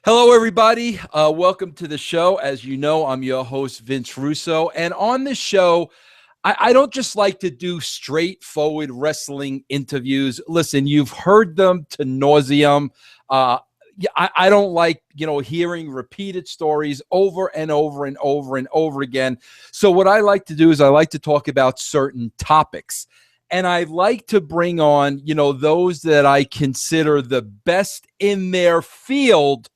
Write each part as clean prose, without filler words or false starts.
Hello, everybody. Welcome to the show. As you know, I'm your host, Vince Russo. And on this show, I don't just like to do straightforward wrestling interviews. Listen, you've heard them to nauseum. I don't like, hearing repeated stories over and over and over and over again. So what I like to do is I like to talk about certain topics. And I like to bring on, those that I consider the best in their field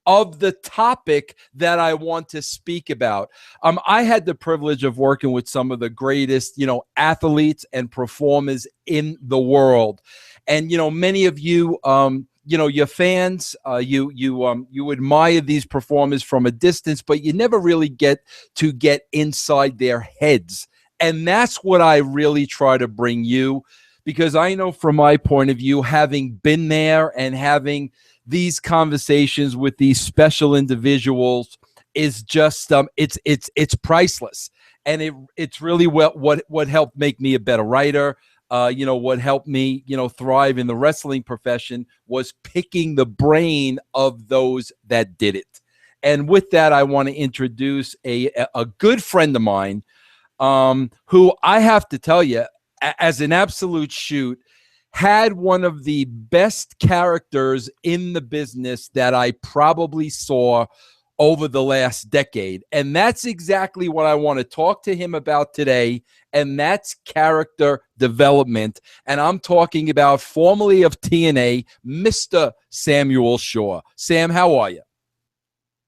of the topic that I want to speak about. I had the privilege of working with some of the greatest, athletes and performers in the world. And, many of you, your fans, you admire these performers from a distance, but you never really get inside their heads. And that's what I really try to bring you, because I know from my point of view, having been there and having these conversations with these special individuals is just it's priceless. And it's really what helped make me a better writer. What helped me thrive in the wrestling profession was picking the brain of those that did it. And with that, I want to introduce a good friend of mine, who I have to tell you, as an absolute shoot, had one of the best characters in the business that I probably saw over the last decade. And that's exactly what I want to talk to him about today, and that's character development. And I'm talking about, formerly of TNA, Mr. Samuel Shaw. Sam, how are you?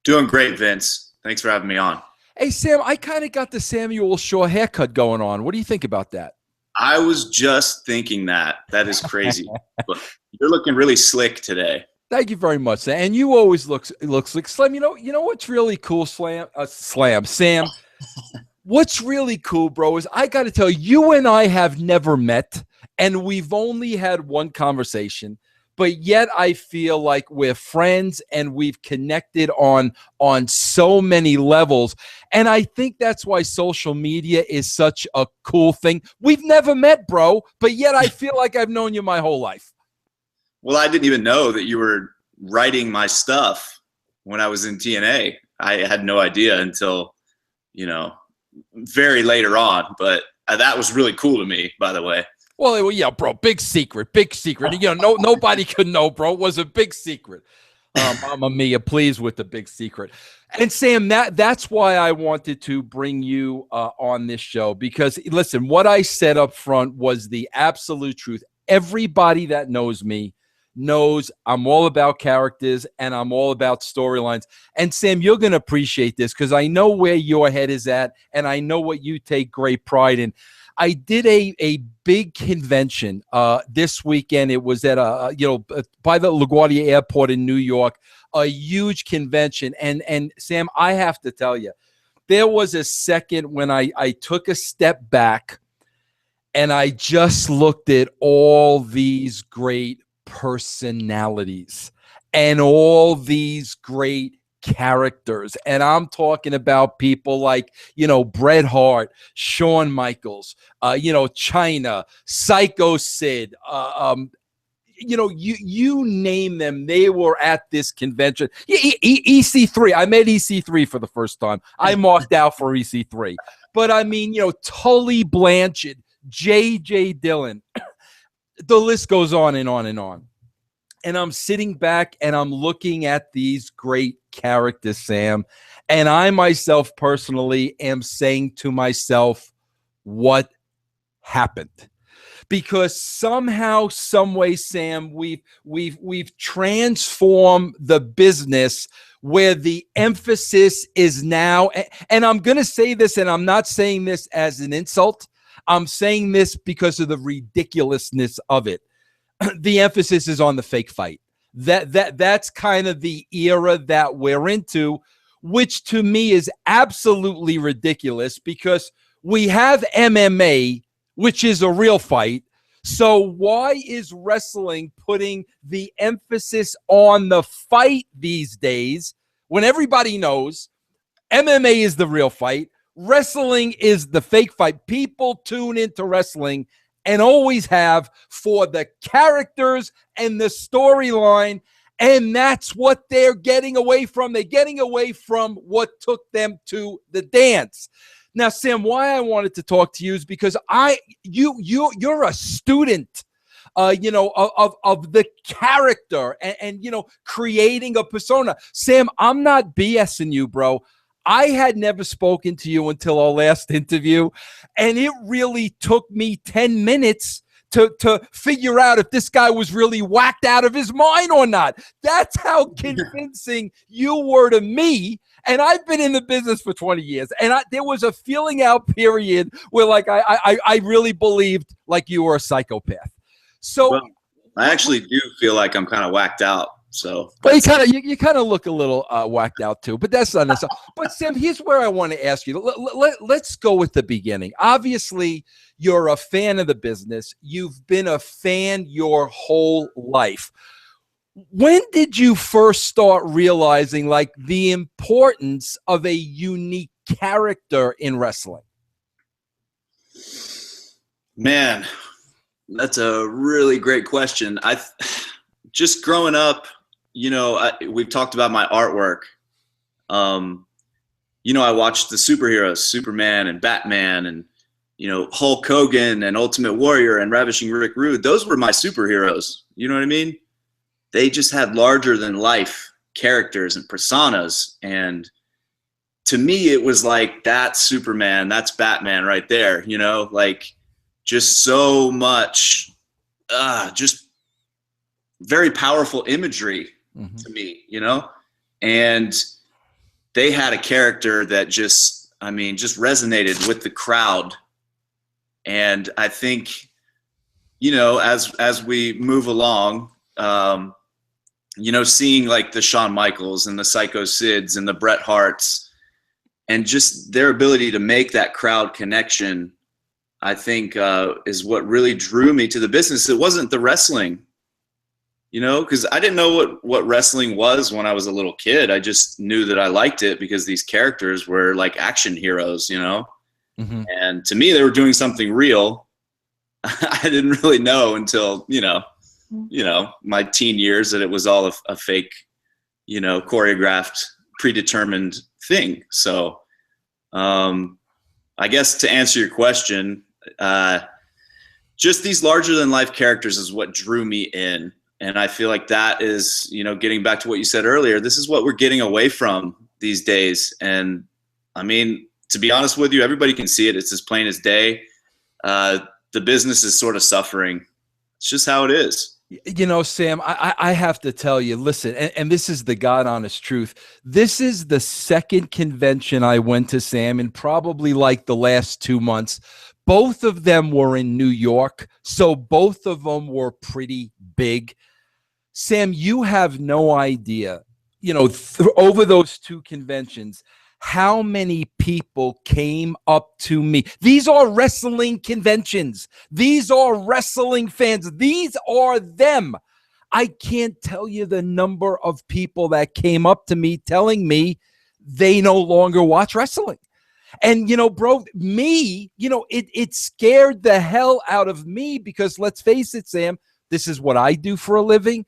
Doing great, Vince. Thanks for having me on. Hey, Sam, I kind of got the Samuel Shaw haircut going on. What do you think about that? I was just thinking that. That is crazy. But you're looking really slick today. Thank you very much, Sam. And you always look slick. Slam, you know what's really cool, Sam? What's really cool, bro, is I got to tell you, you and I have never met, and we've only had one conversation. But yet I feel like we're friends and we've connected on so many levels. And I think that's why social media is such a cool thing. We've never met, bro, but yet I feel like I've known you my whole life. Well, I didn't even know that you were writing my stuff when I was in TNA. I had no idea until, very later on. But that was really cool to me, by the way. Well, yeah, bro, big secret. Nobody could know, bro. It was a big secret. Mamma mia, pleased with the big secret. And Sam, that's why I wanted to bring you on this show, because listen, what I said up front was the absolute truth. Everybody that knows me knows I'm all about characters and I'm all about storylines. And Sam, you're going to appreciate this because I know where your head is at and I know what you take great pride in. I did a big convention this weekend. It was at by the LaGuardia Airport in New York, a huge convention. And Sam, I have to tell you, there was a second when I took a step back and I just looked at all these great personalities and all these great characters. And I'm talking about people like, Bret Hart, Shawn Michaels, China, Psycho Sid, you name them, they were at this convention. EC3, I met EC3 for the first time. I marked out for EC3. But I mean, Tully Blanchard, J.J. Dillon, the list goes on and on and on. And I'm sitting back and I'm looking at these great characters, Sam. And I myself personally am saying to myself, what happened? Because somehow, some way, Sam, we've transformed the business where the emphasis is now, and I'm going to say this, and I'm not saying this as an insult. I'm saying this because of the ridiculousness of it. The emphasis is on the fake fight. That's kind of the era that we're into, which to me is absolutely ridiculous because we have MMA, which is a real fight. So why is wrestling putting the emphasis on the fight these days when everybody knows MMA is the real fight? Wrestling is the fake fight. People tune into wrestling and always have for the characters and the storyline And that's what they're getting away from. They're getting away from what took them to the dance. Now, Sam, why I wanted to talk to you is because you're a student, of the character and creating a persona. Sam, I'm not BSing you, bro. I had never spoken to you until our last interview, and it really took me 10 minutes to figure out if this guy was really whacked out of his mind or not. That's how convincing you were to me. And I've been in the business for 20 years, and there was a feeling out period where, like, I really believed like you were a psychopath. So well, I actually do feel like I'm kind of whacked out. So, but you kind of look a little whacked out too. But that's not necessary. But Sam, here's where I want to ask you. Let's go with the beginning. Obviously, you're a fan of the business. You've been a fan your whole life. When did you first start realizing like the importance of a unique character in wrestling? Man, that's a really great question. Just growing up, we've talked about my artwork. I watched the superheroes, Superman and Batman and, Hulk Hogan and Ultimate Warrior and Ravishing Rick Rude. Those were my superheroes. You know what I mean? They just had larger than life characters and personas. And to me, it was like, that's Superman, that's Batman right there, like just so much, just very powerful imagery to me, and they had a character that just resonated with the crowd. And I think, as we move along, seeing like the Shawn Michaels and the Psycho Sids and the Bret Harts and just their ability to make that crowd connection, I think is what really drew me to the business. It wasn't the wrestling, because I didn't know what wrestling was when I was a little kid. I just knew that I liked it because these characters were like action heroes, and to me, they were doing something real. I didn't really know until, my teen years that it was all a fake, choreographed, predetermined thing. So I guess to answer your question, just these larger than life characters is what drew me in. And I feel like that is, getting back to what you said earlier, this is what we're getting away from these days. And I mean, to be honest with you, everybody can see it. It's as plain as day. The business is sort of suffering. It's just how it is. Sam, I have to tell you, listen, and this is the God honest truth. This is the second convention I went to, Sam, in probably like the last 2 months. Both of them were in New York, so both of them were pretty big. Sam, you have no idea, over those two conventions, how many people came up to me. These are wrestling conventions. These are wrestling fans. These are them. I can't tell you the number of people that came up to me telling me they no longer watch wrestling. And, bro, me, it scared the hell out of me because let's face it, Sam, this is what I do for a living.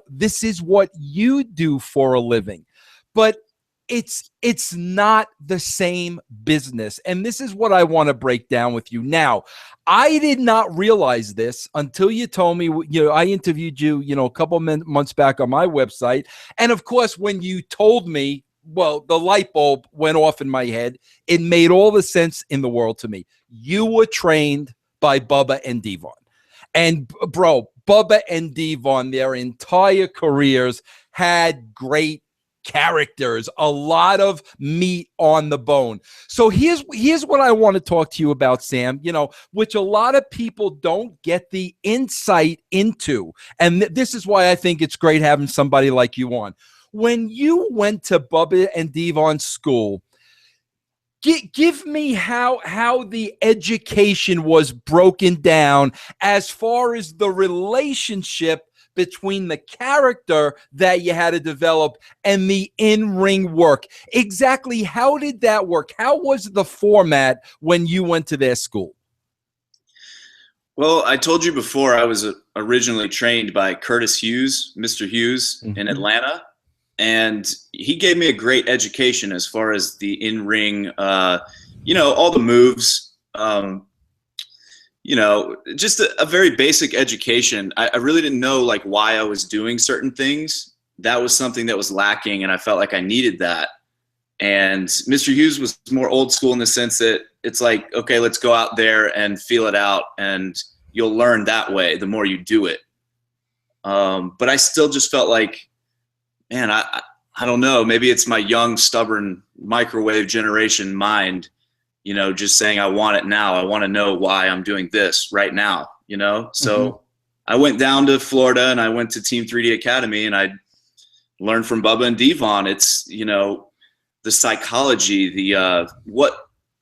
This is what you do for a living. But it's not the same business. And this is what I want to break down with you. Now, I did not realize this until you told me, I interviewed you, a couple months back on my website. And of course, when you told me, well, the light bulb went off in my head. It made all the sense in the world to me. You were trained by Bubba and Devon. And bro, Bubba and Devon, their entire careers had great characters, a lot of meat on the bone. So here's what I want to talk to you about, Sam, which a lot of people don't get the insight into. And this is why I think it's great having somebody like you on. When you went to Bubba and Devon's school, give me how the education was broken down as far as the relationship between the character that you had to develop and the in-ring work. Exactly how did that work? How was the format when you went to their school? Well, I told you before I was originally trained by Curtis Hughes, Mr. Hughes in Atlanta, and he gave me a great education as far as the in-ring, all the moves, just a very basic education. I really didn't know like why I was doing certain things. That was something that was lacking, and I felt like I needed that. And Mr. Hughes was more old school in the sense that it's like, okay, let's go out there and feel it out, and you'll learn that way the more you do it. But I still just felt like, man, I don't know, maybe it's my young, stubborn microwave generation mind, just saying I want it now. I want to know why I'm doing this right now, So I went down to Florida and I went to Team 3D Academy, and I learned from Bubba and Devon. It's, the psychology,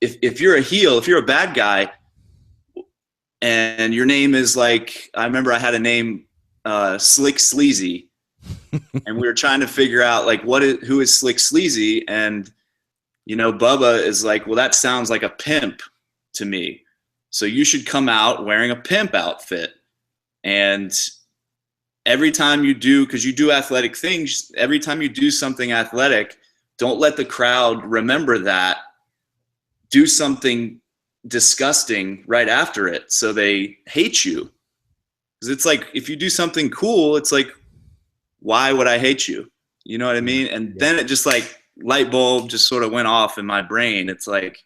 if you're a heel, if you're a bad guy, and your name is like, I remember I had a name, Slick Sleazy, and we were trying to figure out like who is Slick Sleazy, and Bubba is like, well, that sounds like a pimp to me, so you should come out wearing a pimp outfit. And every time you do, because you do athletic things, every time you do something athletic, don't let the crowd remember that. Do something disgusting right after it so they hate you. Because it's like, if you do something cool, it's like, why would I hate you? You know what I mean? And then it just like light bulb just sort of went off in my brain. It's like,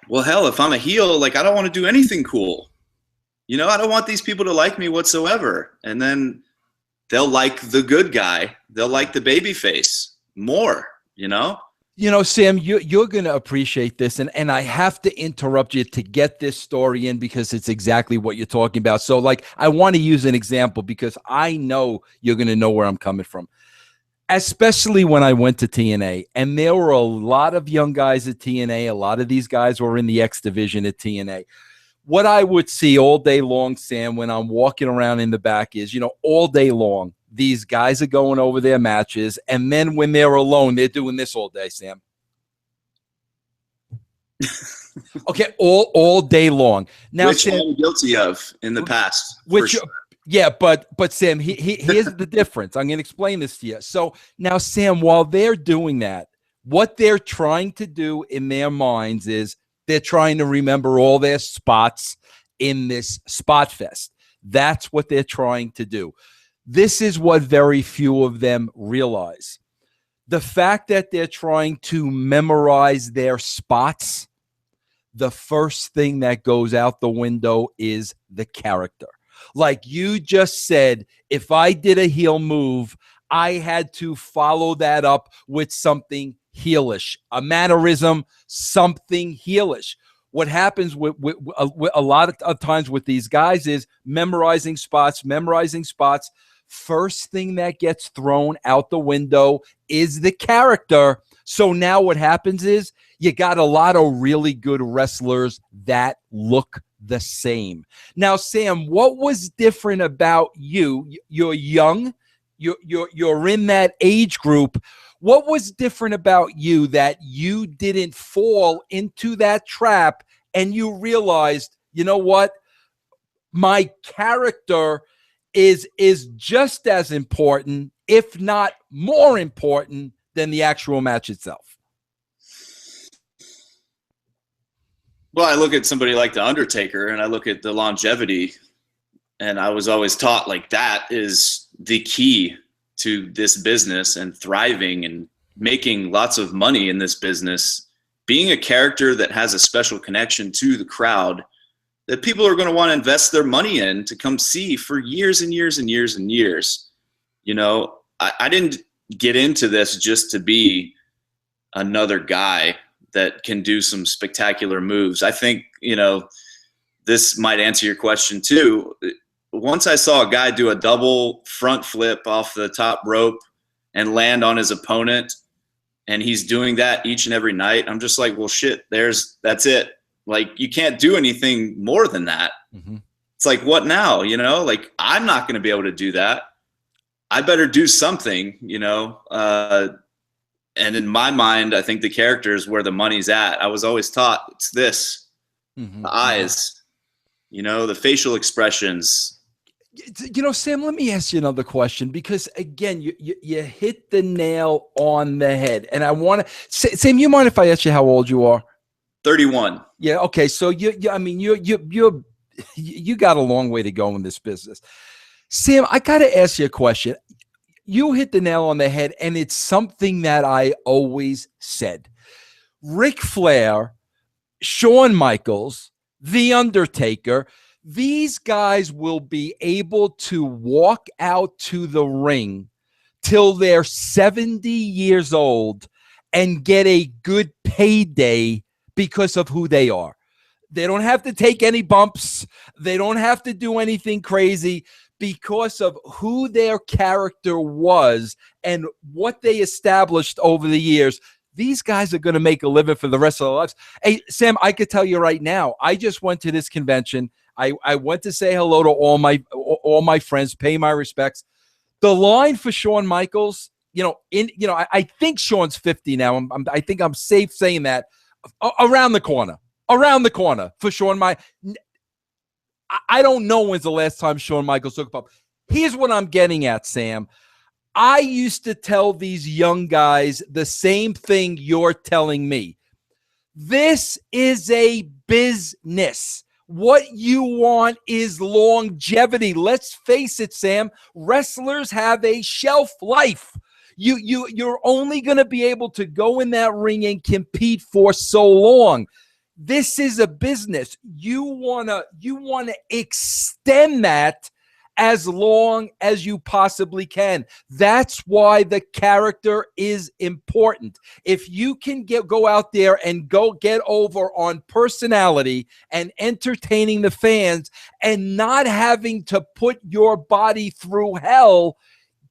well, hell, if I'm a heel, like I don't want to do anything cool. I don't want these people to like me whatsoever. And then they'll like the good guy. They'll like the baby face more, Sam, you're going to appreciate this, and I have to interrupt you to get this story in because it's exactly what you're talking about. So, like, I want to use an example because I know you're going to know where I'm coming from, especially when I went to TNA, and there were a lot of young guys at TNA. A lot of these guys were in the X division at TNA. What I would see all day long, Sam, when I'm walking around in the back is, all day long, these guys are going over their matches, and then when they're alone, they're doing this all day, Sam. Okay, all day long. Now, which Sam, I'm guilty of in the past. Yeah, but Sam, here's the difference. I'm going to explain this to you. So now, Sam, while they're doing that, what they're trying to do in their minds is they're trying to remember all their spots in this spot fest. That's what they're trying to do. This is what very few of them realize. The fact that they're trying to memorize their spots, the first thing that goes out the window is the character. Like you just said, if I did a heel move, I had to follow that up with something heelish, a mannerism, something heelish. What happens with a lot of times with these guys is memorizing spots. First thing that gets thrown out the window is the character. So now what happens is you got a lot of really good wrestlers that look the same. Now, Sam, what was different about you? You're young. You're in that age group. What was different about you that you didn't fall into that trap and you realized, you know what? My character is just as important, if not more important, than the actual match itself. Well, I look at somebody like the Undertaker and I look at the longevity, and I was always taught like that is the key to this business and thriving and making lots of money in this business. Being a character that has a special connection to the crowd that people are going to want to invest their money in to come see for years and years and years and years. I didn't get into this just to be another guy that can do some spectacular moves. I think, this might answer your question too. Once I saw a guy do a double front flip off the top rope and land on his opponent, and he's doing that each and every night, I'm just like, well, shit, that's it. Like, you can't do anything more than that. Mm-hmm. It's like, what now? Like, I'm not going to be able to do that. I better do something, and in my mind, I think the character is where the money's at. I was always taught it's this, the eyes. The facial expressions. Sam, let me ask you another question, because again, you hit the nail on the head. And I want to, Sam, you mind if I ask you how old you are? 31. Yeah. Okay. So you got a long way to go in this business. Sam, I got to ask you a question. You hit the nail on the head, and it's something that I always said. Ric Flair, Shawn Michaels, The Undertaker, these guys will be able to walk out to the ring till they're 70 years old and get a good payday because of who they are. They don't have to take any bumps. They don't have to do anything crazy because of who their character was and what they established over the years. These guys are going to make a living for the rest of their lives. Hey, Sam, I could tell you right now, I just went to this convention. I went to say hello to all my friends, pay my respects. The line for Shawn Michaels, I think Shawn's 50 now. I think I'm safe saying that. Around the corner for Shawn Michaels. I don't know when's the last time Shawn Michaels took a bump. Here's what I'm getting at, Sam. I used to tell these young guys the same thing you're telling me. This is a business. What you want is longevity. Let's face it, Sam. Wrestlers have a shelf life. You're only going to be able to go in that ring and compete for so long. This is a business. You wanna extend that as long as you possibly can. That's why the character is important. If you can go out there and go get over on personality and entertaining the fans and not having to put your body through hell,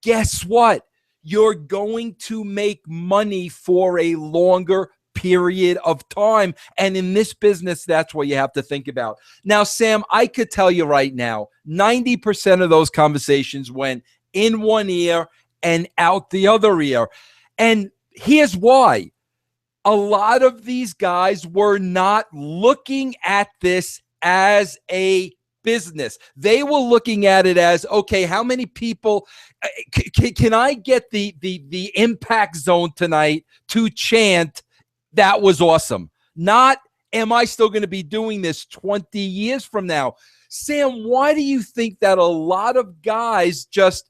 guess what? You're going to make money for a longer period of time. And in this business, that's what you have to think about. Now, Sam, I could tell you right now, 90% of those conversations went in one ear and out the other ear. And here's why. A lot of these guys were not looking at this as a business. They were looking at it as, okay, how many people can I get the impact zone tonight to chant, "That was awesome"? Not, am I still going to be doing this 20 years from now? Sam, why do you think that a lot of guys just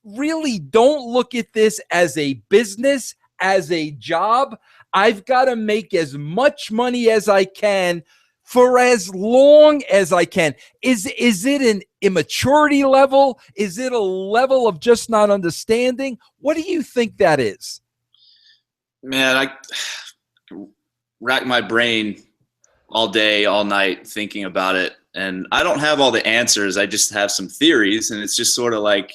really don't look at this as a business, as a job? I've got to make as much money as I can for as long as I can. Is it an immaturity level? Is it a level of just not understanding? What do you think that is? Man, I rack my brain all day, all night thinking about it. And I don't have all the answers. I just have some theories. And it's just sort of like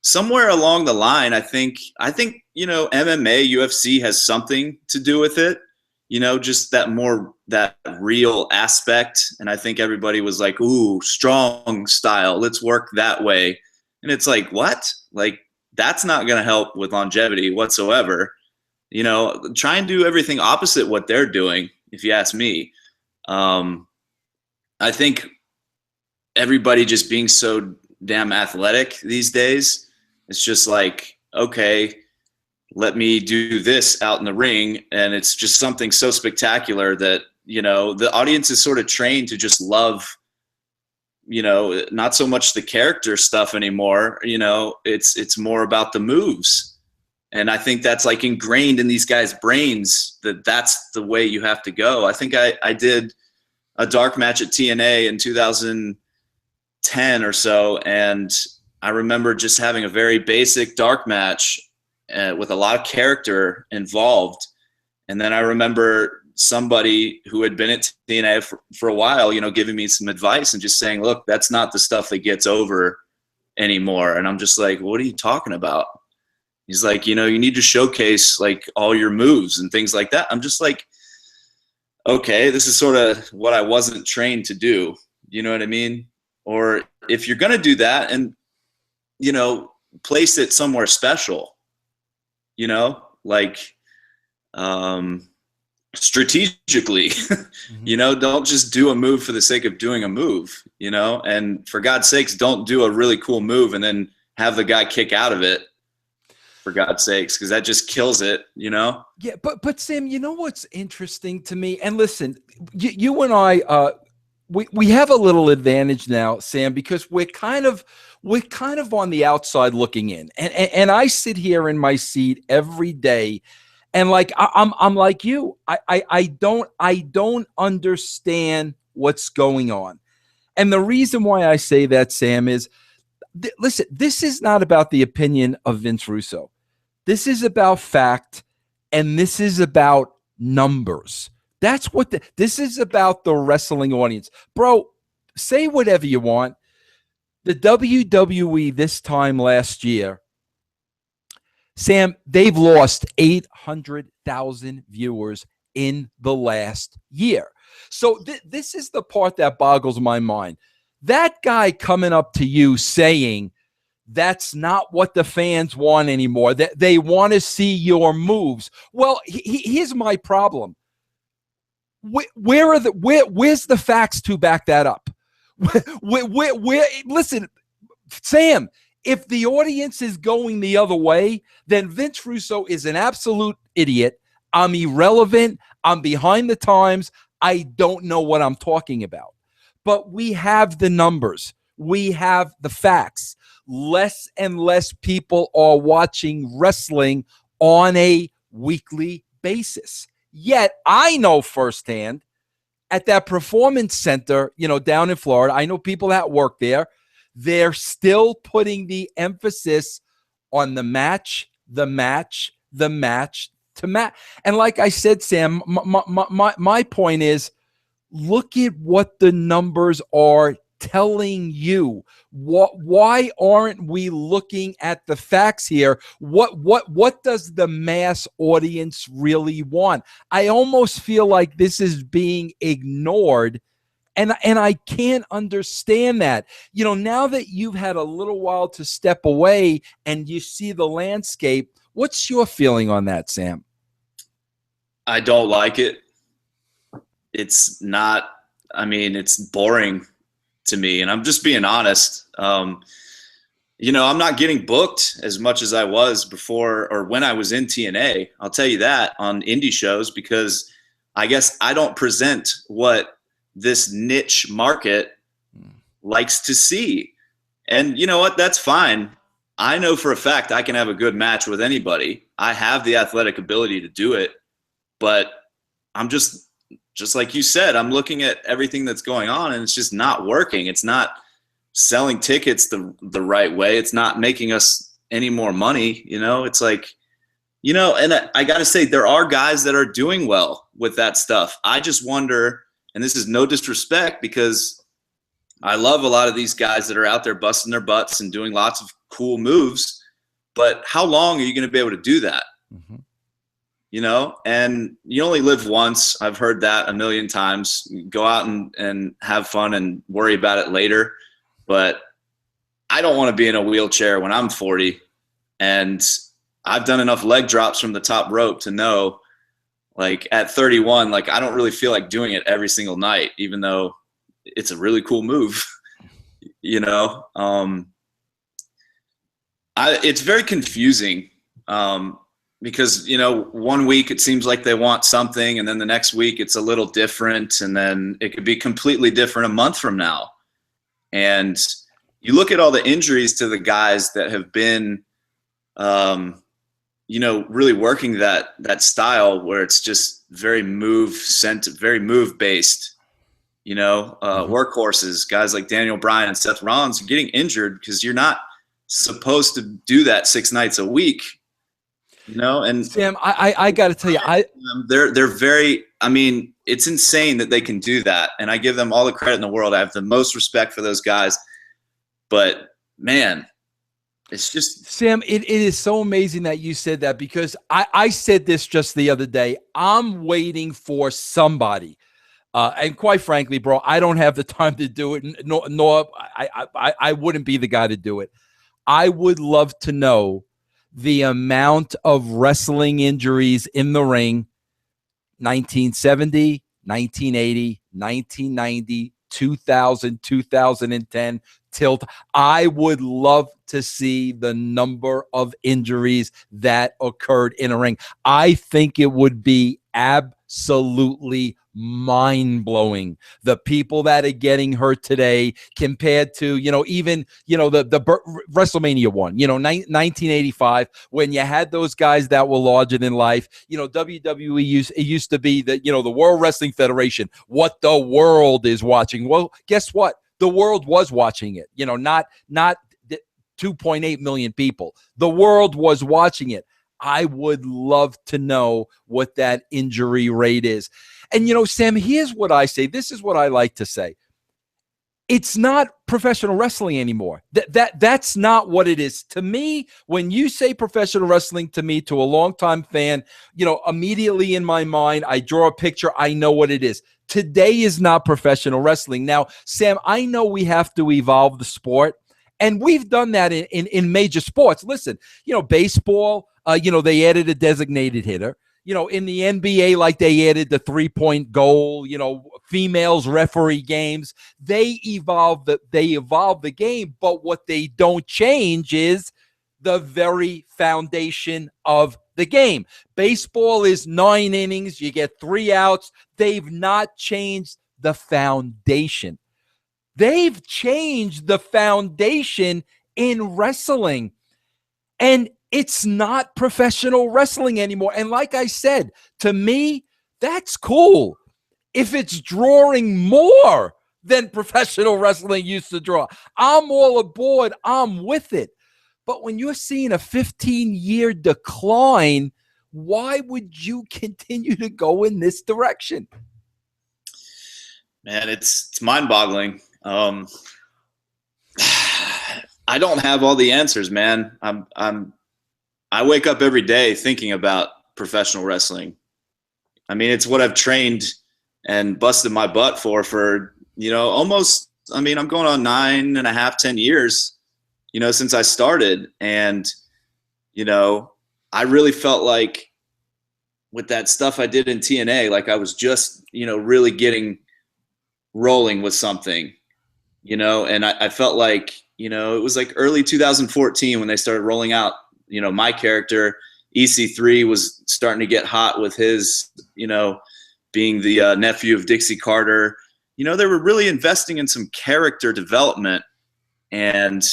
somewhere along the line, I think, MMA, UFC has something to do with it, just that real aspect. And I think everybody was like, ooh, strong style, let's work that way. And it's like, what? Like, that's not going to help with longevity whatsoever. Try and do everything opposite what they're doing, if you ask me. I think everybody just being so damn athletic these days, it's just like, okay, let me do this out in the ring. And it's just something so spectacular that, the audience is sort of trained to just love, not so much the character stuff anymore. It's more about the moves. And I think that's like ingrained in these guys' brains that that's the way you have to go. I think I did a dark match at TNA in 2010 or so. And I remember just having a very basic dark match with a lot of character involved. And then I remember somebody who had been at TNA for a while, giving me some advice and just saying, look, that's not the stuff that gets over anymore. And I'm just like, what are you talking about? He's like, you need to showcase like all your moves and things like that. I'm just like, okay, this is sort of what I wasn't trained to do. You know what I mean? Or if you're going to do that and, place it somewhere special, like strategically. You know, don't just do a move for the sake of doing a move, you know, and for God's sakes, don't do a really cool move and then have the guy kick out of it, for God's sakes, because that just kills it, you know? Yeah, but Sam, you know what's interesting to me? And listen, you and I, we have a little advantage now, Sam, because we're kind of on the outside looking in, and I sit here in my seat every day, and like I'm like you, I don't understand what's going on, and the reason why I say that, Sam, is listen, this is not about the opinion of Vince Russo. This is about fact, and this is about numbers. That's what this is about, the wrestling audience. Bro, say whatever you want. The WWE this time last year, Sam, they've lost 800,000 viewers in the last year. So this is the part that boggles my mind. That guy coming up to you saying, that's not what the fans want anymore. That they want to see your moves. Well, here's my problem. Where's the facts to back that up? Listen, Sam, if the audience is going the other way, then Vince Russo is an absolute idiot. I'm irrelevant. I'm behind the times. I don't know what I'm talking about. But we have the numbers. We have the facts. Less and less people are watching wrestling on a weekly basis. Yet I know firsthand at that Performance Center, you know, down in Florida, I know people that work there. They're still putting the emphasis on the match to match. And like I said, Sam, my point is, look at what the numbers are telling you. Why aren't we looking at the facts here? What does the mass audience really want? I almost feel like this is being ignored, and I can't understand that. You know, now that you've had a little while to step away and you see the landscape, what's your feeling on that, Sam? I don't like it. It's not, I mean, it's boring to me, and I'm just being honest. You know, I'm not getting booked as much as I was before, or when I was in TNA. I'll tell you that, on indie shows, because I guess I don't present what this niche market likes to see. And you know what? That's fine. I know for a fact I can have a good match with anybody. I have the athletic ability to do it, but I'm just like you said, I'm looking at everything that's going on, and it's just not working. It's not selling tickets the right way. It's not making us any more money. You know, it's like, you know, and I got to say, there are guys that are doing well with that stuff. I just wonder, and this is no disrespect, because I love a lot of these guys that are out there busting their butts and doing lots of cool moves, but how long are you going to be able to do that? Mm-hmm. You know, and you only live once. I've heard that a million times. Go out and have fun and worry about it later. But I don't want to be in a wheelchair when I'm 40. And I've done enough leg drops from the top rope to know, like, at 31, like, I don't really feel like doing it every single night, even though it's a really cool move. You know, it's very confusing. Because, you know, one week it seems like they want something, and then the next week it's a little different, and then it could be completely different a month from now. And you look at all the injuries to the guys that have been, you know, really working that style where it's just very move based, you know, workhorses, guys like Daniel Bryan and Seth Rollins are getting injured because you're not supposed to do that 6 nights a week. You know, and Sam, I got to tell you, they're very, I mean, it's insane that they can do that. And I give them all the credit in the world. I have the most respect for those guys, but man, it's just, Sam, it is so amazing that you said that, because I said this just the other day. I'm waiting for somebody. And quite frankly, bro, I don't have the time to do it. Nor I wouldn't be the guy to do it. I would love to know the amount of wrestling injuries in the ring 1970, 1980, 1990, 2000, 2010, tilt. I would love to see the number of injuries that occurred in a ring. I think it would be absolutely mind-blowing, the people that are getting hurt today compared to, even, the WrestleMania one, 1985, when you had those guys that were larger than life. WWE used to be the World Wrestling Federation, what the world is watching. Well, guess what? The world was watching it, not 2.8 million people. The world was watching it. I would love to know what that injury rate is. And, Sam, here's what I say. This is what I like to say. It's not professional wrestling anymore. That's not what it is. To me, when you say professional wrestling, to me, to a longtime fan, immediately in my mind, I draw a picture. I know what it is. Today is not professional wrestling. Now, Sam, I know we have to evolve the sport, and we've done that in major sports. Listen, baseball, they added a designated hitter. In the NBA, like they added the 3-point goal, females referee games. They evolved the game, but what they don't change is the very foundation of the game. Baseball is 9 innings. You get 3 outs. They've not changed the foundation. They've changed the foundation in wrestling. And it's not professional wrestling anymore. And like I said, to me, that's cool. If it's drawing more than professional wrestling used to draw, I'm all aboard. I'm with it. But when you're seeing a 15-year decline, why would you continue to go in this direction? Man, it's mind-boggling. I don't have all the answers, man. I wake up every day thinking about professional wrestling. I mean, it's what I've trained and busted my butt for almost, I'm going on 9.5, 10 years, since I started. And, I really felt like with that stuff I did in TNA, like I was just, really getting rolling with something, and I felt like, it was like early 2014 when they started rolling out, my character. EC3 was starting to get hot with his, being the nephew of Dixie Carter. They were really investing in some character development. And,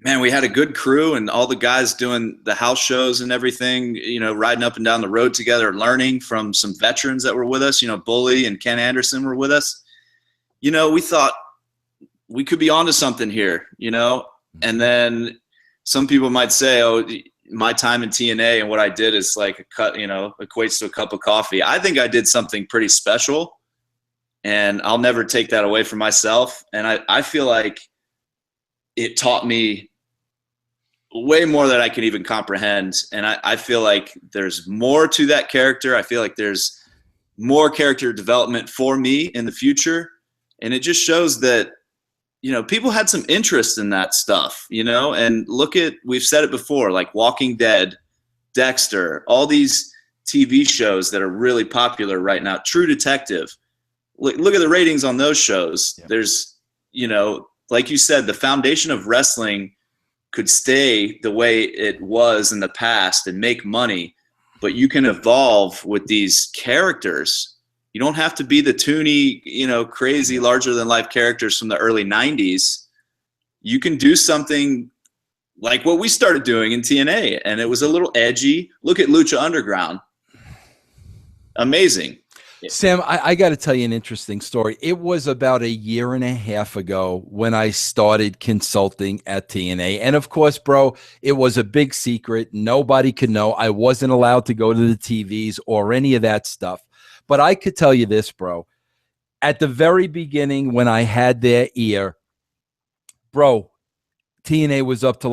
man, we had a good crew and all the guys doing the house shows and everything, riding up and down the road together, learning from some veterans that were with us. Bully and Ken Anderson were with us. We thought we could be onto something here, and then some people might say, oh, my time in TNA and what I did is like a cut, equates to a cup of coffee. I think I did something pretty special, and I'll never take that away from myself. And I feel like it taught me way more than I can even comprehend. And I feel like there's more to that character. I feel like there's more character development for me in the future. And it just shows that, people had some interest in that stuff, and we've said it before, like Walking Dead, Dexter, all these TV shows that are really popular right now. True Detective. Look at the ratings on those shows. Yeah. There's, like you said, the foundation of wrestling could stay the way it was in the past and make money, but you can evolve with these characters. You don't have to be the toony, crazy, larger than life characters from the early 90s. You can do something like what we started doing in TNA, and it was a little edgy. Look at Lucha Underground. Amazing. Sam, I got to tell you an interesting story. It was about 1.5 years ago when I started consulting at TNA. And of course, bro, it was a big secret. Nobody could know. I wasn't allowed to go to the TVs or any of that stuff. But I could tell you this, bro. At the very beginning, when I had their ear, bro, TNA was up to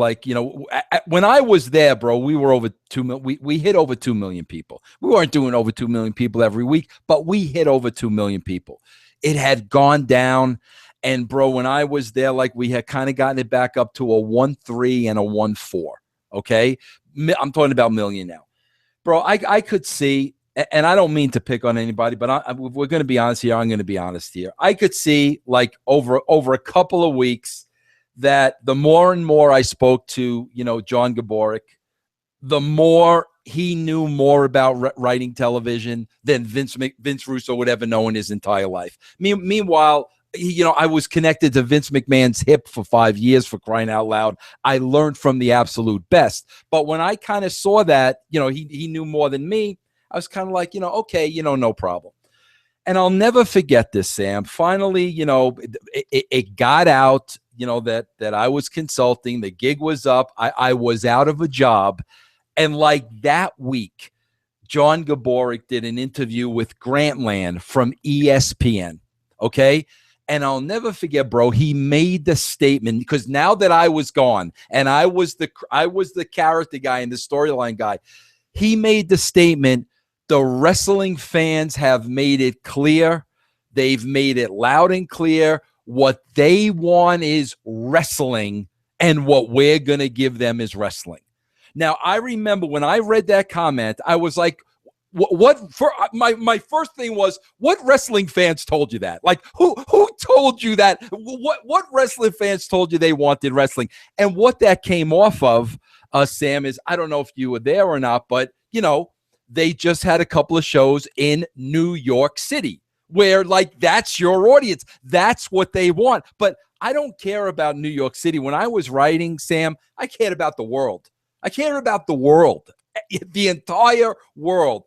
when I was there, bro, we were over 2 million. We hit over 2 million people. We weren't doing over 2 million people every week, but we hit over 2 million people. It had gone down. And, bro, when I was there, we had kind of gotten it back up to a 1.3 and a 1.4. Okay. I'm talking about million now. Bro, I could see and I don't mean to pick on anybody, but we're going to be honest here. I'm going to be honest here. I could see like over a couple of weeks that the more and more I spoke to, John Gaborik, the more he knew more about writing television than Vince Russo would ever know in his entire life. Meanwhile, I was connected to Vince McMahon's hip for 5 years, for crying out loud. I learned from the absolute best. But when I kind of saw that, he knew more than me, I was kind of like, okay, no problem. And I'll never forget this, Sam. Finally, it got out, that I was consulting. The gig was up. I was out of a job. And like that week, John Gaborik did an interview with Grantland from ESPN. Okay. And I'll never forget, bro, he made the statement, because now that I was gone and I was the character guy and the storyline guy, he made the statement, the wrestling fans have made it clear. They've made it loud and clear. What they want is wrestling, and what we're going to give them is wrestling. Now, I remember when I read that comment, I was like, what for my first thing was, what wrestling fans told you that? Like, who told you that? What wrestling fans told you they wanted wrestling? And what that came off of, Sam, is, I don't know if you were there or not, but they just had a couple of shows in New York City where, like, that's your audience. That's what they want. But I don't care about New York City. When I was writing, Sam, I cared about the world. I care about the world, the entire world.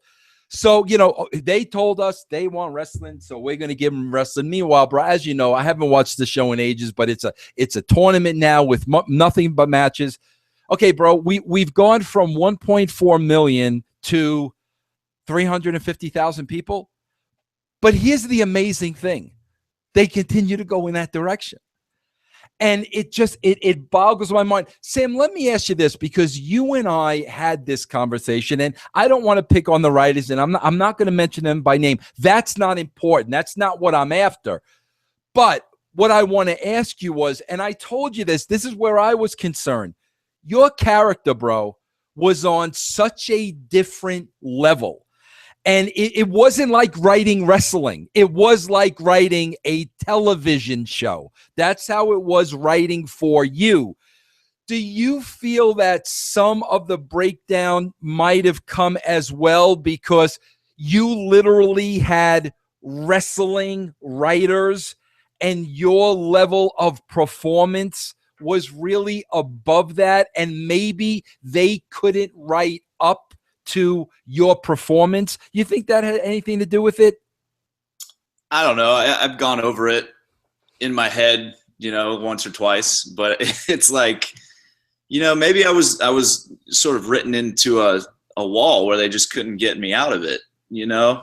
So, they told us they want wrestling, so we're going to give them wrestling. Meanwhile, bro, as you know, I haven't watched the show in ages, but it's a tournament now with nothing but matches. Okay, bro, we've gone from 1.4 million to 350,000 people. But here's the amazing thing. They continue to go in that direction. And it boggles my mind. Sam, let me ask you this, because you and I had this conversation, and I don't want to pick on the writers, and I'm not going to mention them by name. That's not important. That's not what I'm after. But what I want to ask you was, and I told you this is where I was concerned. Your character, bro, was on such a different level. And it wasn't like writing wrestling. It was like writing a television show. That's how it was writing for you. Do you feel that some of the breakdown might have come as well because you literally had wrestling writers and your level of performance was really above that, and maybe they couldn't write up to your performance? You think that had anything to do with it? I don't know. I've gone over it in my head, once or twice, but it's like, maybe I was sort of written into a wall where they just couldn't get me out of it. Man,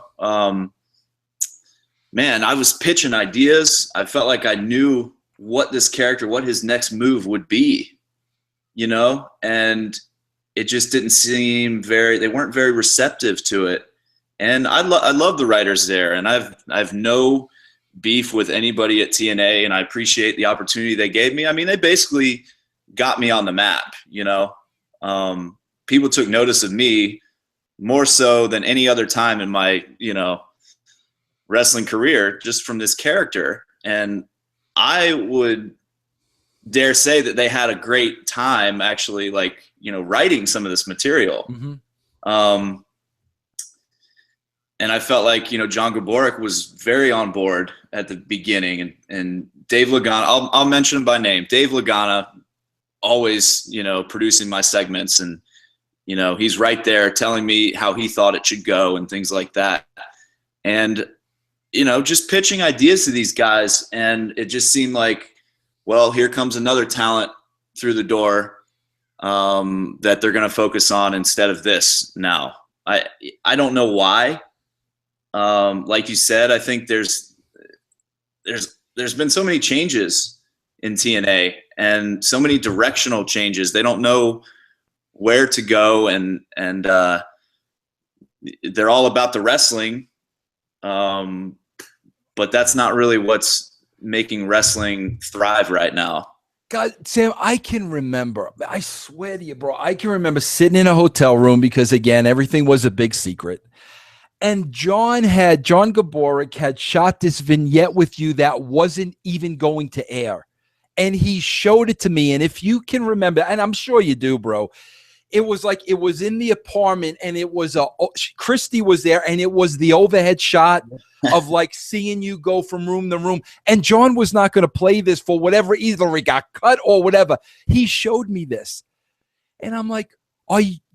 I was pitching ideas. I felt like I knew what this character, what his next move would be, and it just didn't seem they weren't very receptive to it. And I love the writers there, and I've no beef with anybody at TNA, and I appreciate the opportunity they gave me. I mean, they basically got me on the map, people took notice of me more so than any other time in my, wrestling career, just from this character. And I would dare say that they had a great time actually, writing some of this material. Mm-hmm. And I felt like, John Gaborik was very on board at the beginning, and Dave Lagana, I'll mention him by name. Dave Lagana, always, producing my segments, and, he's right there telling me how he thought it should go and things like that. And, just pitching ideas to these guys. And it just seemed like, well, here comes another talent through the door that they're going to focus on instead of this now. I don't know why. Like you said, I think there's been so many changes in TNA and so many directional changes. They don't know where to go, and they're all about the wrestling. But that's not really what's making wrestling thrive right now. God, Sam, I can remember, I swear to you, bro, I can remember sitting in a hotel room because, again, everything was a big secret. And John Gaborik had shot this vignette with you that wasn't even going to air. And he showed it to me. And if you can remember, and I'm sure you do, bro, it was in the apartment, and it was Christy was there, and it was the overhead shot of like seeing you go from room to room. And John was not going to play this for whatever, either he got cut or whatever. He showed me this. And I'm like,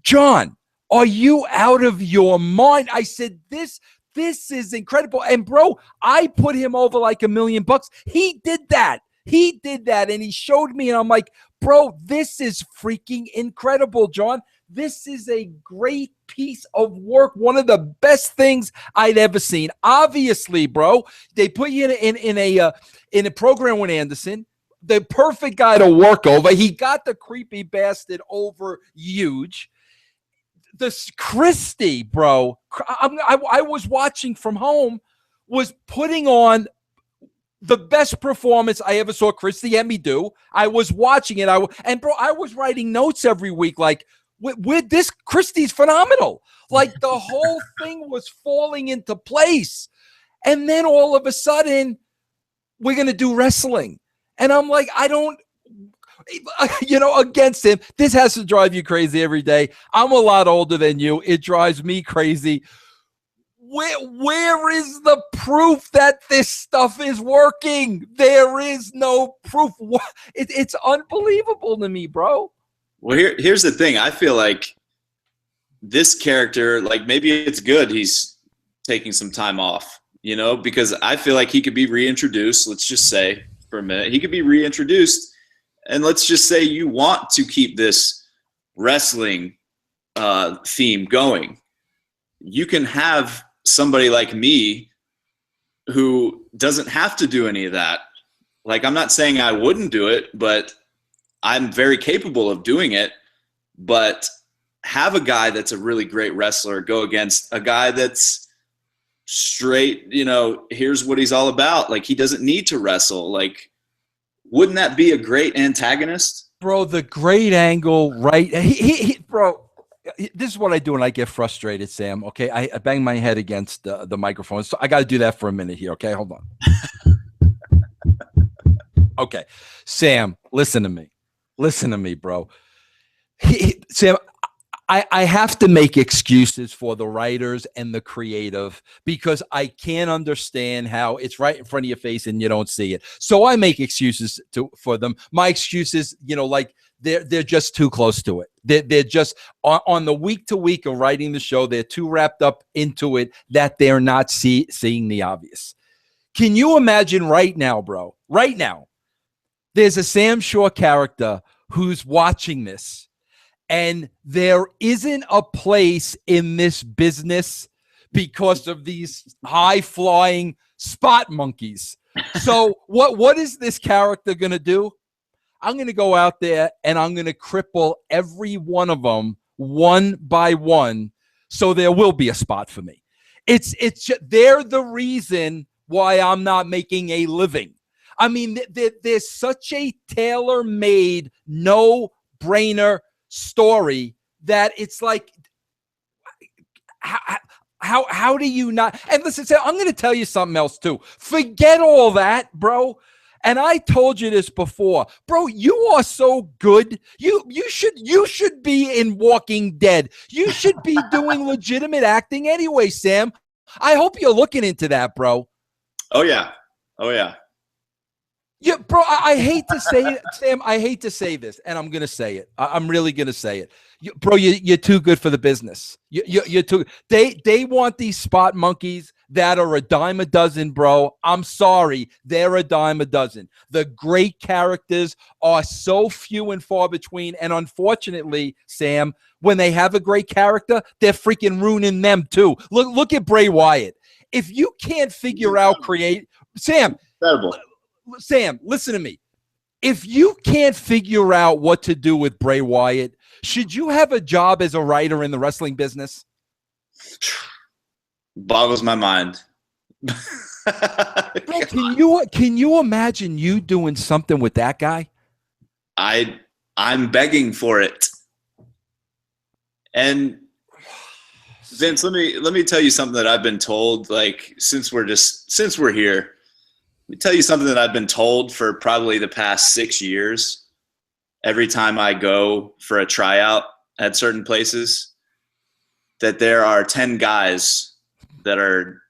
John, are you out of your mind? I said, this is incredible. And bro, I put him over like $1 million. He did that. And he showed me, and I'm like, bro, this is freaking incredible, John. This is a great piece of work. One of the best things I'd ever seen. Obviously, bro, they put you in a program with Anderson, the perfect guy to work over. He got the creepy bastard over huge. This Christie, bro, I was watching from home, was putting on the best performance I ever saw Christie had me do. I was watching it. And bro, I was writing notes every week like, with this, Christie's phenomenal. Like the whole thing was falling into place. And then all of a sudden, we're going to do wrestling. And I'm like, I don't, against him. This has to drive you crazy every day. I'm a lot older than you. It drives me crazy. Where is the proof that this stuff is working? There is no proof. It's unbelievable to me, bro. Well, here's the thing. I feel like this character, like maybe it's good he's taking some time off, because I feel like he could be reintroduced. Let's just say for a minute, he could be reintroduced. And let's just say you want to keep this wrestling theme going. You can have somebody like me who doesn't have to do any of that. Like, I'm not saying I wouldn't do it, but I'm very capable of doing it. But have a guy that's a really great wrestler go against a guy that's straight, here's what he's all about. Like, he doesn't need to wrestle. Like, wouldn't that be a great antagonist? Bro, the great angle, right? Bro, this is what I do when I get frustrated, Sam. Okay, I bang my head against the microphone. So I got to do that for a minute here. Okay, hold on. Okay, Sam, listen to me, bro. Sam, I have to make excuses for the writers and the creative because I can't understand how it's right in front of your face and you don't see it. So I make excuses for them. My excuses, like they're just too close to it. They're just on the week to week of writing the show. They're too wrapped up into it that they're not seeing the obvious. Can you imagine right now, bro? Right now, there's a Sam Shaw character who's watching this. And there isn't a place in this business because of these high-flying spot monkeys. So what is this character going to do? I'm going to go out there and I'm going to cripple every one of them one by one so there will be a spot for me. They're the reason why I'm not making a living. I mean, there's such a tailor-made, no-brainer story that it's like, how do you not? And listen, I'm going to tell you something else too. Forget all that, bro. And I told you this before, bro. You are so good. You should be in Walking Dead. You should be doing legitimate acting anyway, Sam. I hope you're looking into that, bro. Oh yeah. Yeah, bro, I hate to say it, Sam. I hate to say this, and I'm going to say it. I'm really going to say it. Bro, you're too good for the business. You're too. They want these spot monkeys that are a dime a dozen, bro. I'm sorry. They're a dime a dozen. The great characters are so few and far between, and unfortunately, Sam, when they have a great character, they're freaking ruining them too. Look at Bray Wyatt. If you can't figure out Sam, incredible. Sam, listen to me. If you can't figure out what to do with Bray Wyatt, should you have a job as a writer in the wrestling business? Boggles my mind. Bro, can you imagine you doing something with that guy? I'm begging for it. And Vince, let me tell you something that I've been told, like, since we're here, let me tell you something that I've been told for probably the past 6 years. Every time I go for a tryout at certain places, that there are 10 guys that are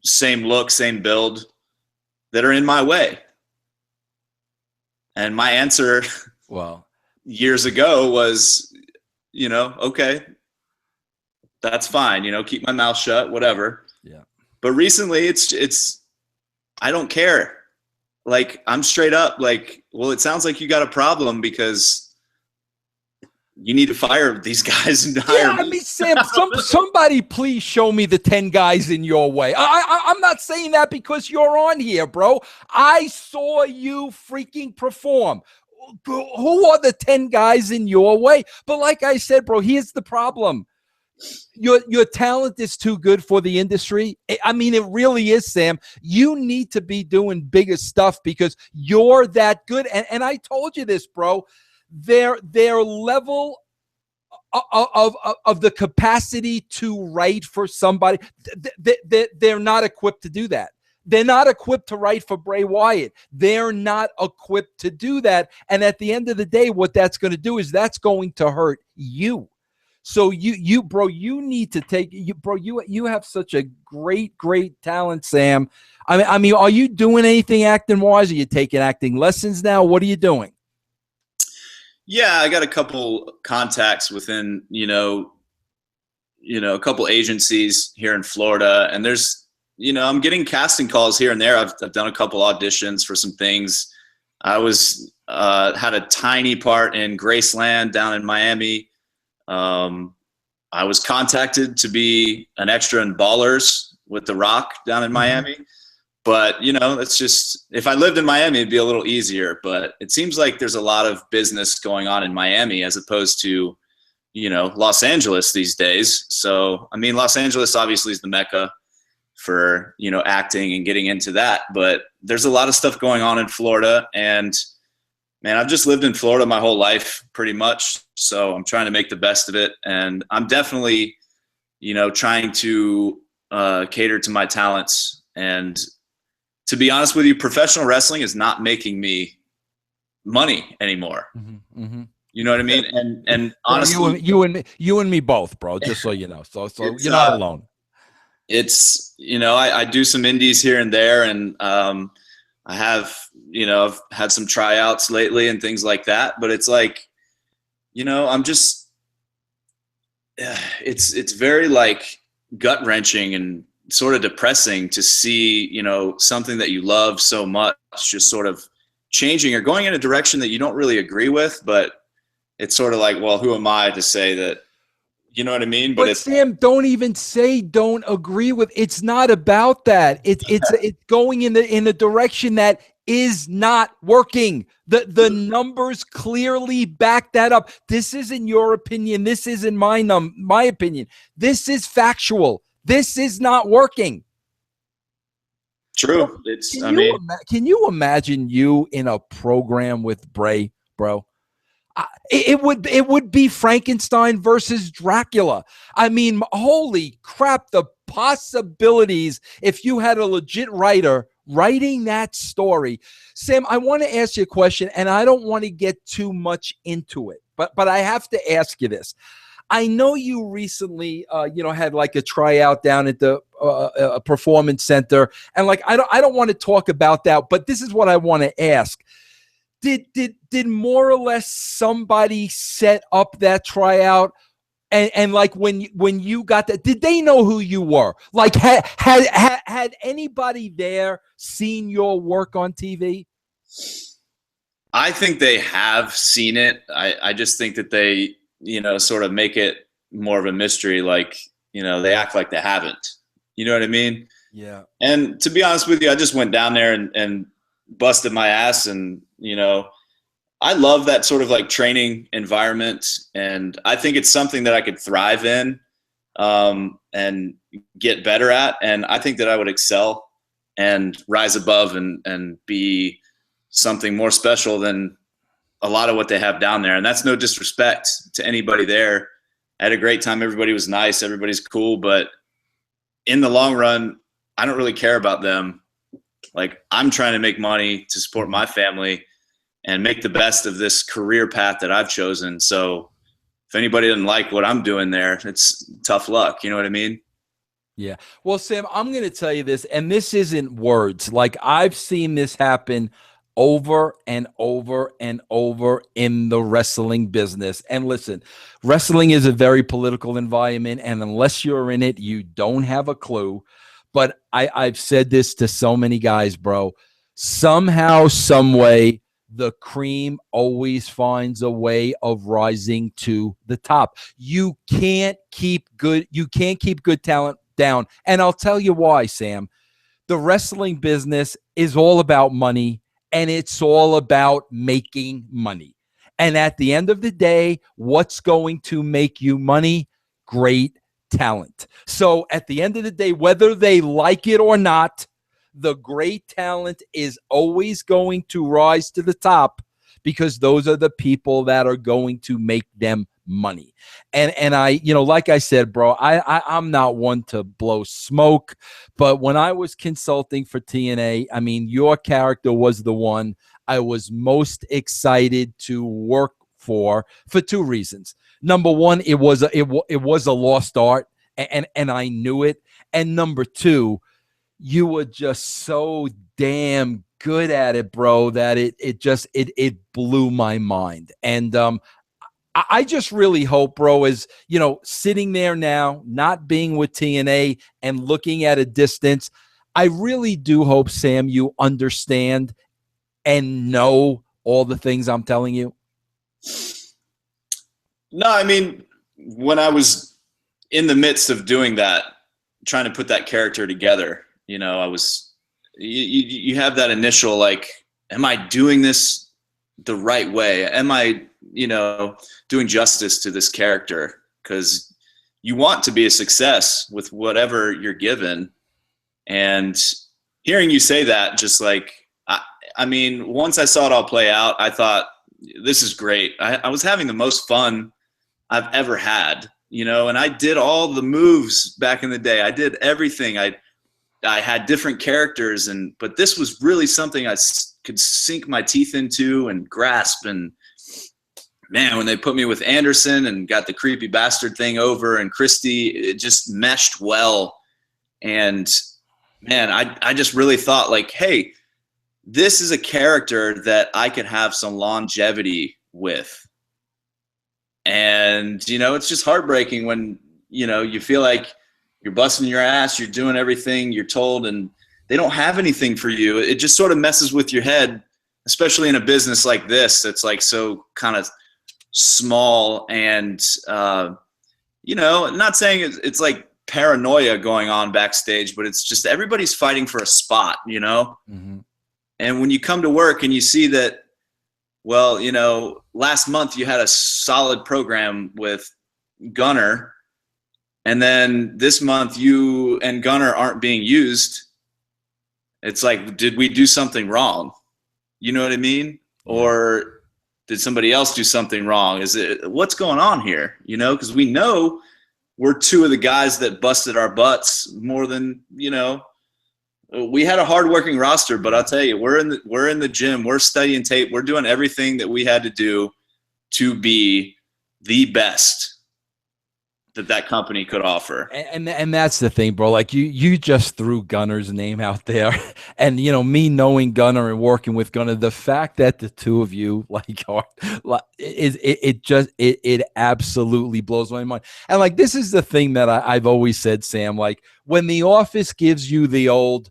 same look, same build, that are in my way. And my answer years ago was, okay, that's fine, keep my mouth shut, whatever. Yeah. But recently it's I don't care. Like, I'm straight up like, well, it sounds like you got a problem because you need to fire these guys and hire me. I mean, Sam, somebody please show me the 10 guys in your way. I'm not saying that because you're on here, bro. I saw you freaking perform. Who are the 10 guys in your way? But like I said, bro, here's the problem. Your talent is too good for the industry. I mean, it really is, Sam. You need to be doing bigger stuff because you're that good. And I told you this, bro. Their level of the capacity to write for somebody, they're not equipped to do that. They're not equipped to write for Bray Wyatt. They're not equipped to do that. And at the end of the day, what that's going to do is that's going to hurt you. So you bro, you need to take you have such a great talent, Sam. I mean, are you doing anything acting wise? Are you taking acting lessons now? What are you doing? Yeah, I got a couple contacts within, a couple agencies here in Florida, and there's, I'm getting casting calls here and there. I've done a couple auditions for some things. I was had a tiny part in Graceland down in Miami. I was contacted to be an extra in Ballers with The Rock down in Miami. But, that's just, if I lived in Miami, it'd be a little easier. But it seems like there's a lot of business going on in Miami as opposed to, Los Angeles these days. So, I mean, Los Angeles obviously is the mecca for, acting and getting into that. But there's a lot of stuff going on in Florida. And, man, I've just lived in Florida my whole life pretty much. So I'm trying to make the best of it. And I'm definitely, trying to cater to my talents. And to be honest with you, professional wrestling is not making me money anymore. You know what I mean? And honestly, you and me both, bro. Just so you know, so you're not alone. It's I do some indies here and there, and I have I've had some tryouts lately and things like that. But it's like I'm just it's very like gut wrenching and sort of depressing to see, something that you love so much just sort of changing or going in a direction that you don't really agree with, but it's sort of like, well, who am I to say that, you know what I mean? But Sam, don't even say don't agree with. It's not about that. It's going in the direction that is not working. The numbers clearly back that up. This isn't your opinion. This isn't my opinion. This is factual. This is not working. True. Can you imagine you in a program with Bray, bro? It would be Frankenstein versus Dracula. I mean, holy crap, the possibilities if you had a legit writer writing that story. Sam, I want to ask you a question, and I don't want to get too much into it, but I have to ask you this. I know you recently, had like a tryout down at the Performance Center, and like I don't want to talk about that, but this is what I want to ask: Did more or less somebody set up that tryout, and like when you got that, did they know who you were? Like had anybody there seen your work on TV? I think they have seen it. I just think that they, sort of make it more of a mystery. Like, they act like they haven't, you know what I mean? Yeah. And to be honest with you, I just went down there and busted my ass. And, I love that sort of like training environment. And I think it's something that I could thrive in, and get better at. And I think that I would excel and rise above and be something more special than a lot of what they have down there. And that's no disrespect to anybody there. I had a great time. Everybody was nice. Everybody's cool. But in the long run, I don't really care about them. Like, I'm trying to make money to support my family and make the best of this career path that I've chosen. So if anybody doesn't like what I'm doing there, it's tough luck. You know what I mean? Yeah. Well, Sam, I'm going to tell you this, and this isn't words. Like, I've seen this happen over and over and over in the wrestling business. And listen, wrestling is a very political environment, and unless you're in it, you don't have a clue. But I've said this to so many guys, bro. Somehow, some way, the cream always finds a way of rising to the top. You can't keep good talent down. And I'll tell you why, Sam. The wrestling business is all about money, and it's all about making money. And at the end of the day, what's going to make you money? Great talent. So at the end of the day, whether they like it or not, the great talent is always going to rise to the top, because those are the people that are going to make them money. And I, like I said, bro, I'm not one to blow smoke, but when I was consulting for TNA, I mean, your character was the one I was most excited to work for two reasons. Number one, it was a lost art, and I knew it. And number two, you were just so damn good at it, bro, that it blew my mind. And I just really hope, bro, is, sitting there now, not being with TNA and looking at a distance, I really do hope, Sam, you understand and know all the things I'm telling you. No, I mean, when I was in the midst of doing that, trying to put that character together, I was, you have that initial, like, am I doing this the right way? Am I, doing justice to this character? Because you want to be a success with whatever you're given. And hearing you say that, just like, I mean, once I saw it all play out, I thought, this is great. I was having the most fun I've ever had, and I did all the moves back in the day. I did everything. I had different characters, but this was really something I could sink my teeth into and grasp. And man, when they put me with Anderson and got the creepy bastard thing over and Christy, it just meshed well. And man, I just really thought, like, hey, this is a character that I could have some longevity with. And, it's just heartbreaking when, you feel like you're busting your ass, you're doing everything you're told, and they don't have anything for you. It just sort of messes with your head, especially in a business like this that's like so kind of small. And, not saying it's like paranoia going on backstage, but it's just everybody's fighting for a spot, Mm-hmm. And when you come to work and you see that, well, last month you had a solid program with Gunner, and then this month you and Gunner aren't being used, it's like, did we do something wrong? You know what I mean? Or did somebody else do something wrong? What's going on here? Because we know we're two of the guys that busted our butts more than, we had a hardworking roster, but I'll tell you, we're in the gym, we're studying tape, we're doing everything that we had to do to be the best that company could offer. And that's the thing, bro. Like, you just threw Gunner's name out there, and me knowing Gunner and working with Gunner, the fact that the two of you it absolutely blows my mind. And like, this is the thing that I've always said, Sam. Like, when The Office gives you the old,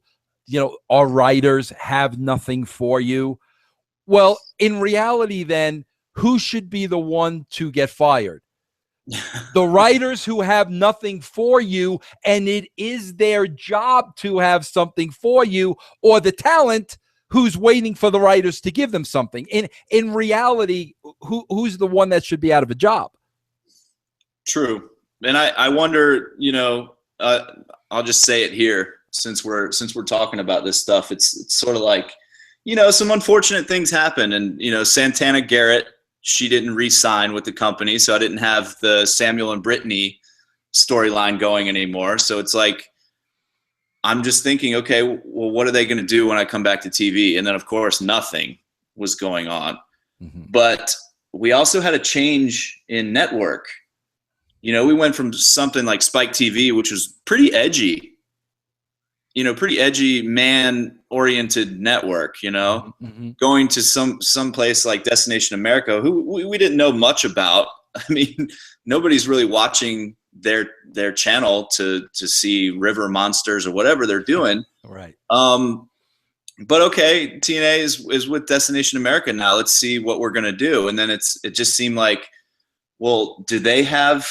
our writers have nothing for you. Well, in reality, then who should be the one to get fired? The writers who have nothing for you, and it is their job to have something for you, or the talent who's waiting for the writers to give them something. In reality, who's the one that should be out of a job? True. And I wonder, I'll just say it here, since we're talking about this stuff. It's sort of like, some unfortunate things happen, and Santana Garrett she didn't re-sign with the company, so I didn't have the Samuel and Brittany storyline going anymore. So it's like, I'm just thinking, okay, well, what are they going to do when I come back to TV? And then, of course, nothing was going on. Mm-hmm. But we also had a change in network. You know, we went from something like Spike TV, which was pretty edgy, you know, pretty edgy man-oriented network, you know, mm-hmm. going to some place like Destination America, who we didn't know much about. I mean, nobody's really watching their channel to see river monsters or whatever they're doing. Right. But okay, TNA is with Destination America now. Let's see what we're gonna do. And then it just seemed like, well, do they have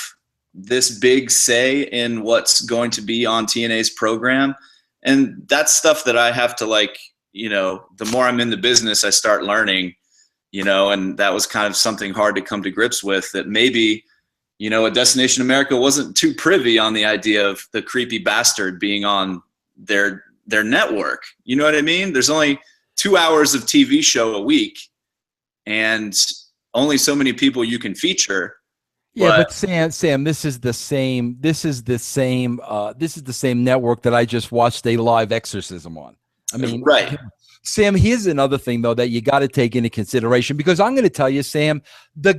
this big say in what's going to be on TNA's program? And that's stuff that I have to, like, you know, the more I'm in the business, I start learning, you know, and that was kind of something hard to come to grips with, that maybe, you know, a Destination America wasn't too privy on the idea of the creepy bastard being on their network. You know what I mean? There's only 2 hours of TV show a week and only so many people you can feature. Yeah, but Sam, this is the same network that I just watched a live exorcism on. I mean, right. Sam, here's another thing, though, that you got to take into consideration, because I'm going to tell you, Sam, the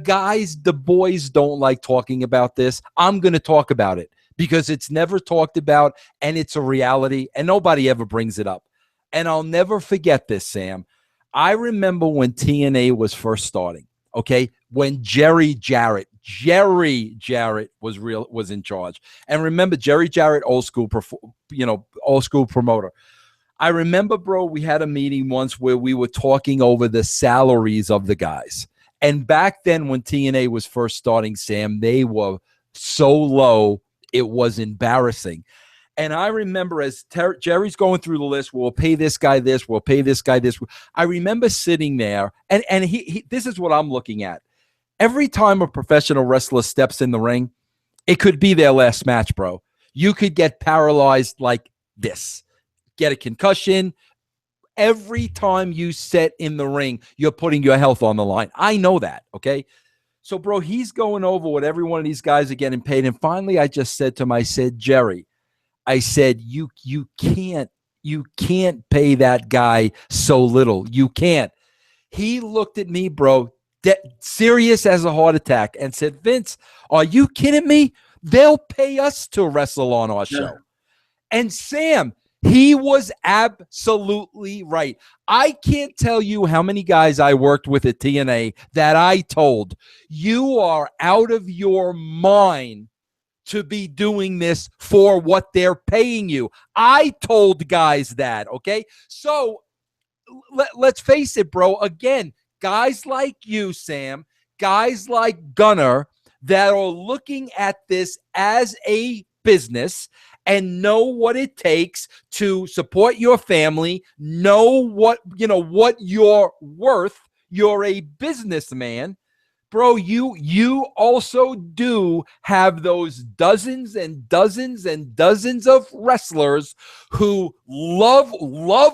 boys don't like talking about this. I'm going to talk about it because it's never talked about and it's a reality and nobody ever brings it up. And I'll never forget this, Sam. I remember when TNA was first starting, okay, when Jerry Jarrett was in charge. And remember, Jerry Jarrett, old school promoter. I remember, bro, we had a meeting once where we were talking over the salaries of the guys. And back then when TNA was first starting, Sam, they were so low, it was embarrassing. And I remember as Jerry's going through the list, we'll pay this guy this, we'll pay this guy this. I remember sitting there, and he this is what I'm looking at. Every time a professional wrestler steps in the ring, it could be their last match, bro. You could get paralyzed like this. Get a concussion. Every time you set in the ring, you're putting your health on the line. I know that, okay? So, bro, he's going over what every one of these guys are getting paid. And finally, I just said to him, I said, Jerry, I said, you can't pay that guy so little. You can't. He looked at me, bro, serious as a heart attack, and said, Vince, are you kidding me? They'll pay us to wrestle on our show. Yeah. And Sam, he was absolutely right. I can't tell you how many guys I worked with at TNA that I told, you are out of your mind to be doing this for what they're paying you. I told guys that, okay? So let's face it, bro. Again, guys like you, Sam, guys like Gunner that are looking at this as a business and know what it takes to support your family, know what you're worth. You're a businessman. Bro, you also do have those dozens and dozens and dozens of wrestlers who love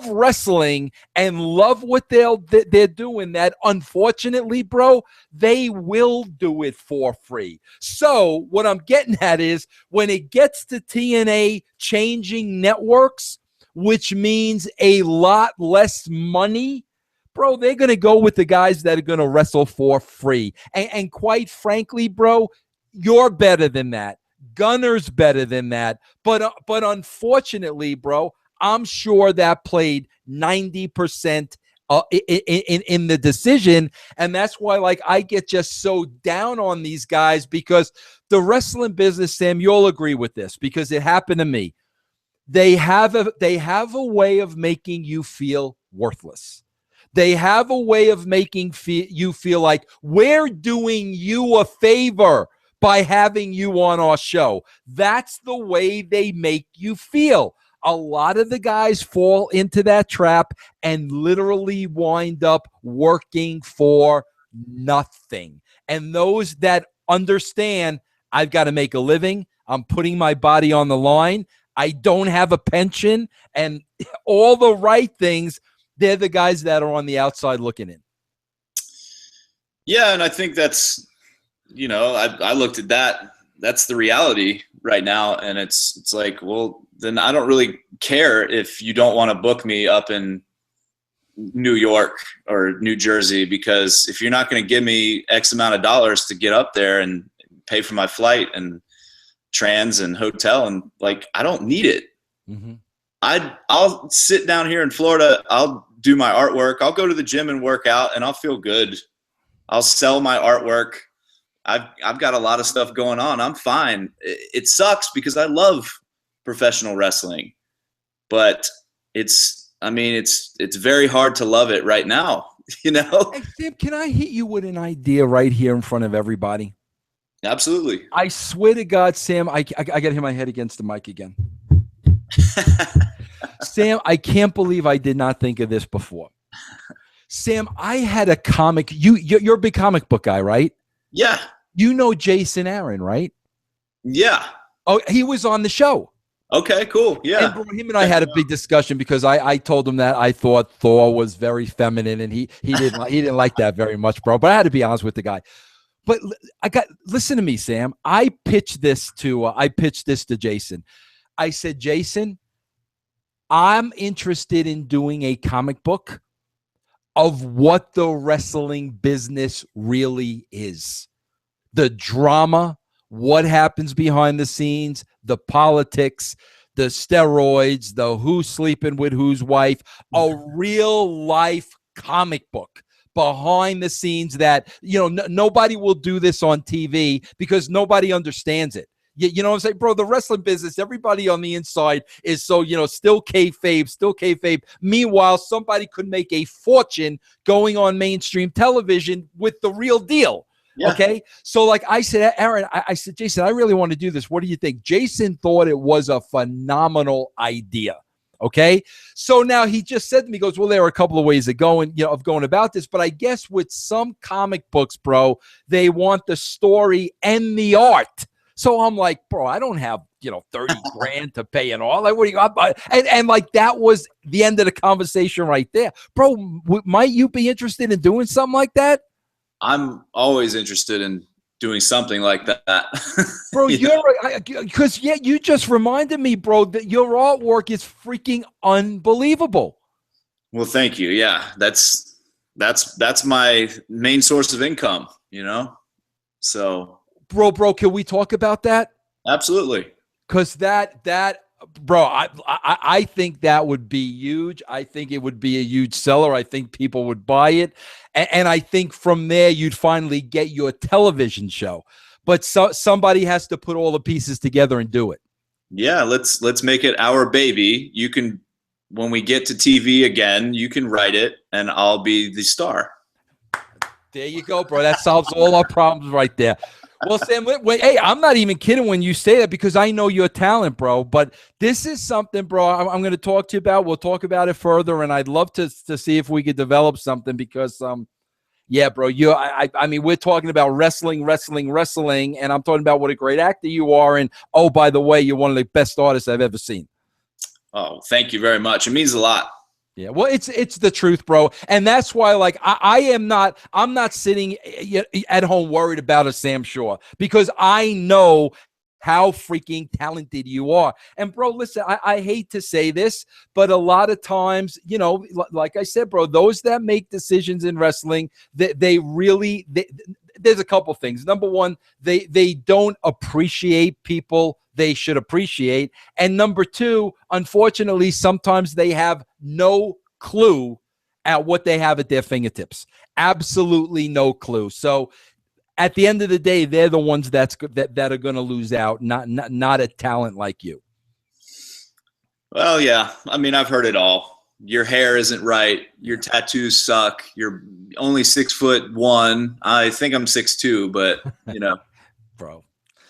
wrestling and love what they're doing, that unfortunately, bro, they will do it for free. So what I'm getting at is, when it gets to TNA changing networks, which means a lot less money, bro, they're going to go with the guys that are going to wrestle for free. And quite frankly, bro, you're better than that. Gunner's better than that. But unfortunately, bro, I'm sure that played 90% in the decision. And that's why, like, I get just so down on these guys, because the wrestling business, Sam, you'll agree with this because it happened to me. They have a way of making you feel worthless. They have a way of making you feel like we're doing you a favor by having you on our show. That's the way they make you feel. A lot of the guys fall into that trap and literally wind up working for nothing. And those that understand, I've got to make a living, I'm putting my body on the line, I don't have a pension, and all the right things, they're the guys that are on the outside looking in. Yeah, and I think that's, I looked at that. That's the reality right now, and it's like, well, then I don't really care if you don't want to book me up in New York or New Jersey, because if you're not going to give me X amount of dollars to get up there and pay for my flight and trans and hotel, and like, I don't need it. Mm-hmm. I'll sit down here in Florida. I'll do my artwork. I'll go to the gym and work out, and I'll feel good. I'll sell my artwork. I've got a lot of stuff going on. I'm fine. It sucks because I love professional wrestling, but it's very hard to love it right now. Hey, Sam, can I hit you with an idea right here in front of everybody? Absolutely. I swear to God, Sam, I got to hit my head against the mic again. Sam, I can't believe I did not think of this before. Sam, I had a comic. You're a big comic book guy, right? Yeah. You know Jason Aaron, right? Yeah. Oh, he was on the show. Okay, cool. Yeah. And him and I had a big discussion because I told him that I thought Thor was very feminine, and he didn't like that very much, bro. But I had to be honest with the guy. But listen to me, Sam. I pitched this to Jason. I said, Jason, I'm interested in doing a comic book of what the wrestling business really is. The drama, what happens behind the scenes, the politics, the steroids, the who's sleeping with whose wife, a real life comic book behind the scenes that, nobody will do this on TV because nobody understands it. You know what I'm saying? Bro, the wrestling business, everybody on the inside is so, still kayfabe. Meanwhile, somebody could make a fortune going on mainstream television with the real deal. Yeah. Okay? So like I said, Aaron, I said, Jason, I really want to do this. What do you think? Jason thought it was a phenomenal idea. Okay? So now he just said to me, he goes, well, there are a couple of ways of going about this, but I guess with some comic books, bro, they want the story and the art. So I'm like, bro, I don't have, 30 grand to pay and all. Like, what do you got? And like, that was the end of the conversation right there. Bro, might you be interested in doing something like that? I'm always interested in doing something like that. Bro, you just reminded me, bro, that your artwork is freaking unbelievable. Well, thank you. Yeah, that's my main source of income, So Bro, can we talk about that? Absolutely. Because bro, I think that would be huge. I think it would be a huge seller. I think people would buy it. And I think from there, you'd finally get your television show. But somebody has to put all the pieces together and do it. Yeah, let's make it our baby. You can, when we get to TV again, you can write it and I'll be the star. There you go, bro. That solves all our problems right there. Well, Sam, wait, hey, I'm not even kidding when you say that because I know your talent, bro. But this is something, bro, I'm going to talk to you about. We'll talk about it further, and I'd love to see if we could develop something because, yeah, bro, I mean, we're talking about wrestling, and I'm talking about what a great actor you are. And, oh, by the way, you're one of the best artists I've ever seen. Oh, thank you very much. It means a lot. Yeah, well, it's the truth, bro. And that's why, like, I'm not sitting at home worried about a Sam Shaw because I know how freaking talented you are. And, bro, listen, I hate to say this, but a lot of times, like I said, bro, those that make decisions in wrestling, they really there's a couple things. Number one, they don't appreciate people they should appreciate. And number two, unfortunately, sometimes they have no clue at what they have at their fingertips. Absolutely no clue. So at the end of the day, they're the ones that are going to lose out, not a talent like you. Well, yeah. I mean, I've heard it all. Your hair isn't right. Your tattoos suck. You're only 6'1". I think I'm 6'2", but bro.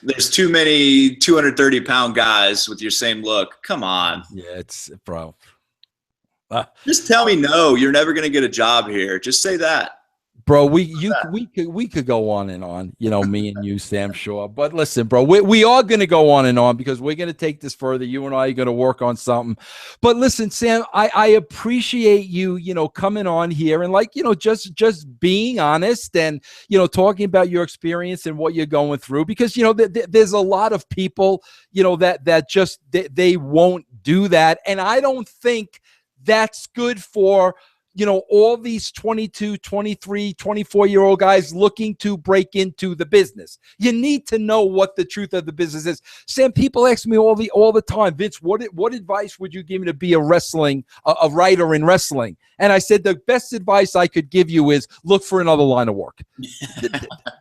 There's too many 230-pound guys with your same look. Come on. Yeah, it's bro. Just tell me no. You're never going to get a job here. Just say that. Bro, we could go on and on, me and you, Sam, sure. But listen, bro, we are going to go on and on because we're going to take this further. You and I are going to work on something. But listen, Sam, I appreciate you, coming on here and just being honest and, talking about your experience and what you're going through because, there's a lot of people, that just, they won't do that. And I don't think that's good for all these 22, 23, 24-year-old guys looking to break into the business. You need to know what the truth of the business is. Sam, people ask me all the time, Vince, what advice would you give me to be a writer in wrestling? And I said, the best advice I could give you is look for another line of work.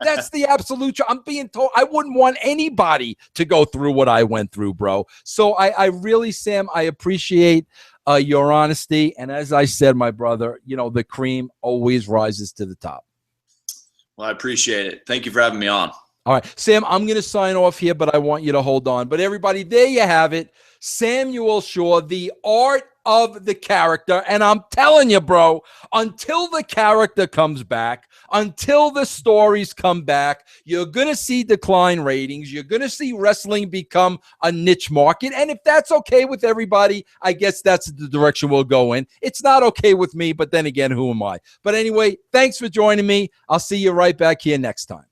That's the absolute truth. I'm being told I wouldn't want anybody to go through what I went through, bro. So I really, Sam, I appreciate your honesty. And as I said, my brother, the cream always rises to the top. Well, I appreciate it. Thank you for having me on. All right, Sam, I'm going to sign off here, but I want you to hold on. But everybody, there you have it. Samuel Shaw, the art of the character. And I'm telling you, bro, until the character comes back, until the stories come back, you're going to see decline ratings. You're going to see wrestling become a niche market. And if that's okay with everybody, I guess that's the direction we'll go in. It's not okay with me, but then again, who am I? But anyway, thanks for joining me. I'll see you right back here next time.